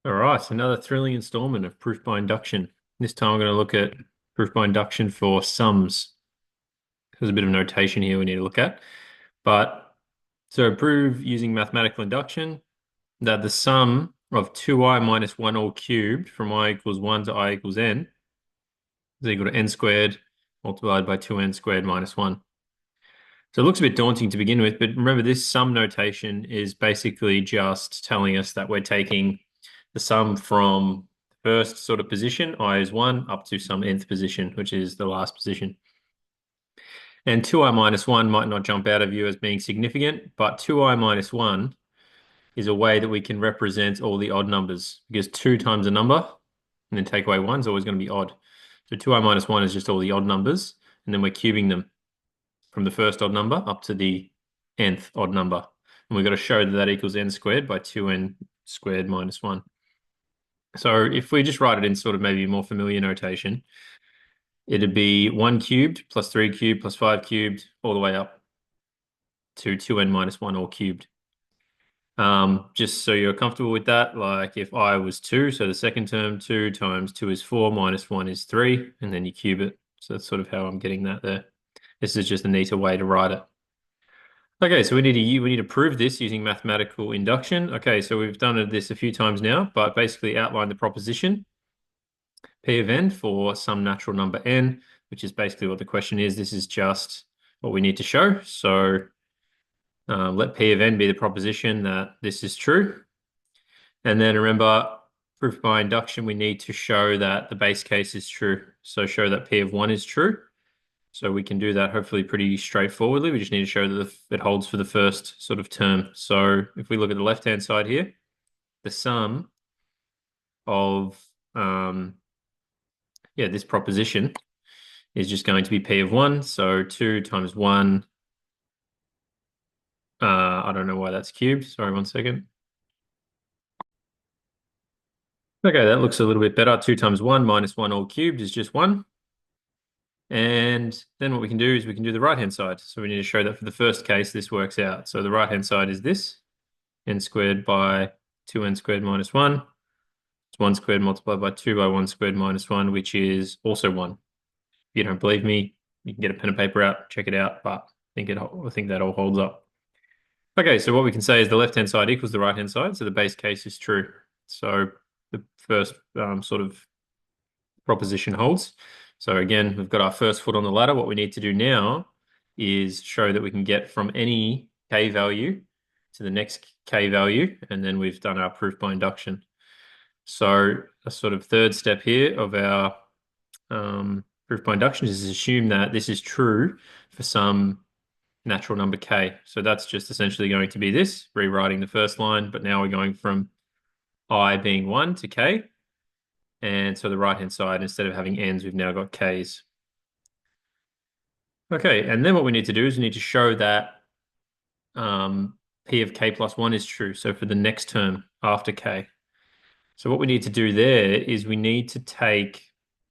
All right, another thrilling installment of proof by induction. This time I'm going to look at proof by induction for sums. There's a bit of notation here we need to look at. But so prove using mathematical induction that the sum of 2i minus 1 all cubed from I equals 1 to I equals n is equal to n squared multiplied by 2n squared minus 1. So it looks a bit daunting to begin with, but remember this sum notation is basically just telling us that we're taking the sum from the first sort of position, I is 1, up to some nth position, which is the last position. And 2i minus 1 might not jump out of you as being significant, but 2i minus 1 is a way that we can represent all the odd numbers, because 2 times a number and then take away 1 is always going to be odd. So 2i minus 1 is just all the odd numbers, and then we're cubing them from the first odd number up to the nth odd number. And we've got to show that that equals n squared by 2n squared minus 1. So if we just write it in sort of maybe more familiar notation, it'd be 1 cubed plus 3 cubed plus 5 cubed all the way up to 2n minus 1 all cubed. Just so you're comfortable with that, like if I was 2, so the second term, 2 times 2 is 4, minus 1 is 3, and then you cube it. So that's sort of how I'm getting that there. This is just a neater way to write it. Okay, so we need to prove this using mathematical induction. Okay, so we've done this a few times now, but basically outline the proposition P of n for some natural number n, which is basically what the question is. This is just what we need to show. So let P of n be the proposition that this is true. And then remember, proof by induction, we need to show that the base case is true. So show that P of 1 is true. So we can do that hopefully pretty straightforwardly. We just need to show that it holds for the first sort of term. So if we look at the left-hand side here, the sum of this proposition is just going to be P of 1. So 2 times 1, I don't know why that's cubed. Sorry, 1 second. Okay, that looks a little bit better. 2 times 1 minus 1 all cubed is just 1. And then what we can do is we can do the right-hand side. So we need to show that for the first case, this works out. So the right-hand side is this, n squared by 2n squared minus 1. It's 1 squared multiplied by 2 by 1 squared minus 1, which is also 1. If you don't believe me, you can get a pen and paper out, check it out, but I think that all holds up. Okay, so what we can say is the left-hand side equals the right-hand side, so the base case is true. So the first sort of proposition holds. So again, we've got our first foot on the ladder. What we need to do now is show that we can get from any k value to the next k value, and then we've done our proof by induction. So a sort of third step here of our proof by induction is assume that this is true for some natural number k. So that's just essentially going to be this, rewriting the first line, but now we're going from I being 1 to k. And so the right-hand side, instead of having n's, we've now got k's. Okay, and then what we need to do is we need to show that p of k plus 1 is true. So for the next term after k. So what we need to do there is we need to take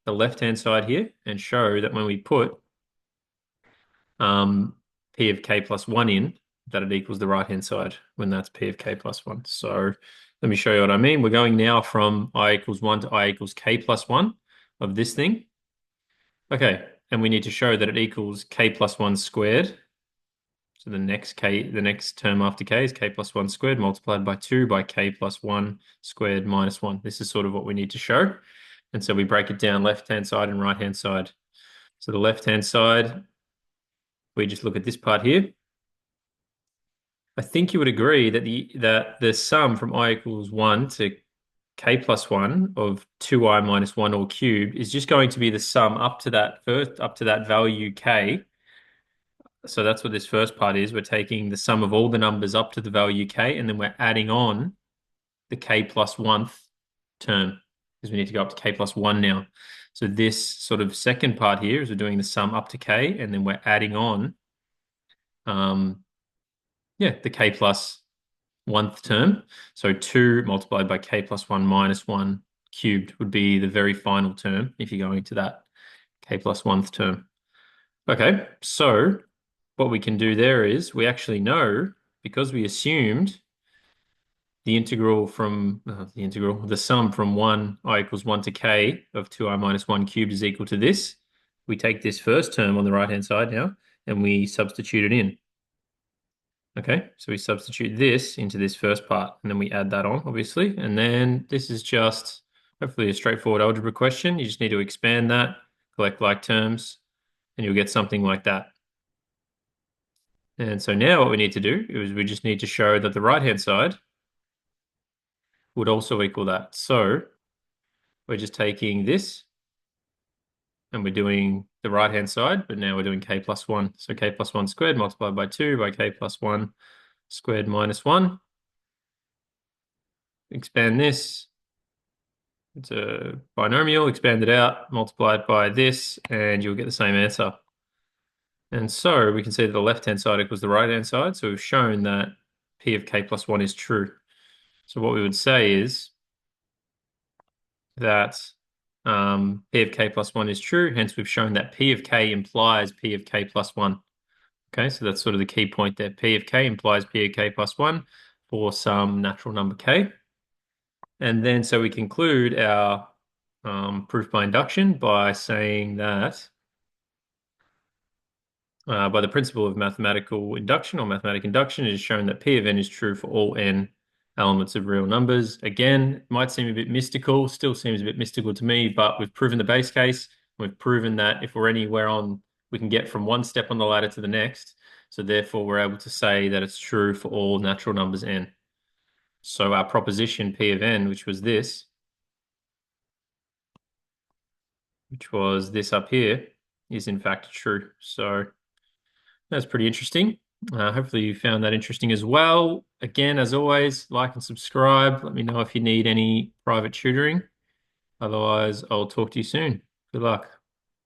the left-hand side here and show that when we put p of k plus 1 in, that it equals the right-hand side when that's p of k plus 1. So let me show you what I mean. We're going now from I equals 1 to I equals k plus 1 of this thing. Okay, and we need to show that it equals k plus 1 squared. So the next term after k is k plus 1 squared multiplied by 2 by k plus 1 squared minus 1. This is sort of what we need to show. And so we break it down left-hand side and right-hand side. So the left-hand side, we just look at this part here. I think you would agree that the sum from I equals 1 to k plus 1 of 2i minus 1 all cubed is just going to be the sum up to that value k. So that's what this first part is. We're taking the sum of all the numbers up to the value k, and then we're adding on the k plus 1th term, because we need to go up to k plus 1 now. So this sort of second part here is we're doing the sum up to k, and then we're adding on the k plus 1th term. So 2 multiplied by k plus 1 minus 1 cubed would be the very final term if you're going to that k plus 1th term. Okay, so what we can do there is we actually know, because we assumed the sum from 1 I equals 1 to k of 2I minus 1 cubed is equal to this. We take this first term on the right-hand side now, and we substitute it in. Okay, so we substitute this into this first part, and then we add that on, obviously. And then this is just hopefully a straightforward algebra question. You just need to expand that, collect like terms, and you'll get something like that. And so now what we need to do is we just need to show that the right-hand side would also equal that. So we're just taking this and we're doing the right-hand side, but now we're doing k plus 1. So k plus 1 squared multiplied by 2 by k plus 1 squared minus 1. Expand this. It's a binomial, expand it out, multiply it by this, and you'll get the same answer. And so we can see that the left-hand side equals the right-hand side. So we've shown that p of k plus 1 is true. So what we would say is that p of k plus 1 is true. Hence, we've shown that p of k implies p of k plus 1. Okay, so that's sort of the key point there. P of k implies p of k plus 1 for some natural number k. And then so we conclude our proof by induction by saying that by the principle of mathematical induction or mathematic induction, it is shown that P of n is true for all n elements of real numbers. Again, it might seem a bit mystical, still seems a bit mystical to me, but we've proven the base case. We've proven that if we're anywhere on, we can get from one step on the ladder to the next. So therefore, we're able to say that it's true for all natural numbers n. So our proposition P of n, which was this up here, is in fact true. So that's pretty interesting. Hopefully you found that interesting as well. Again, as always, like and subscribe. Let me know if you need any private tutoring. Otherwise, I'll talk to you soon. Good luck.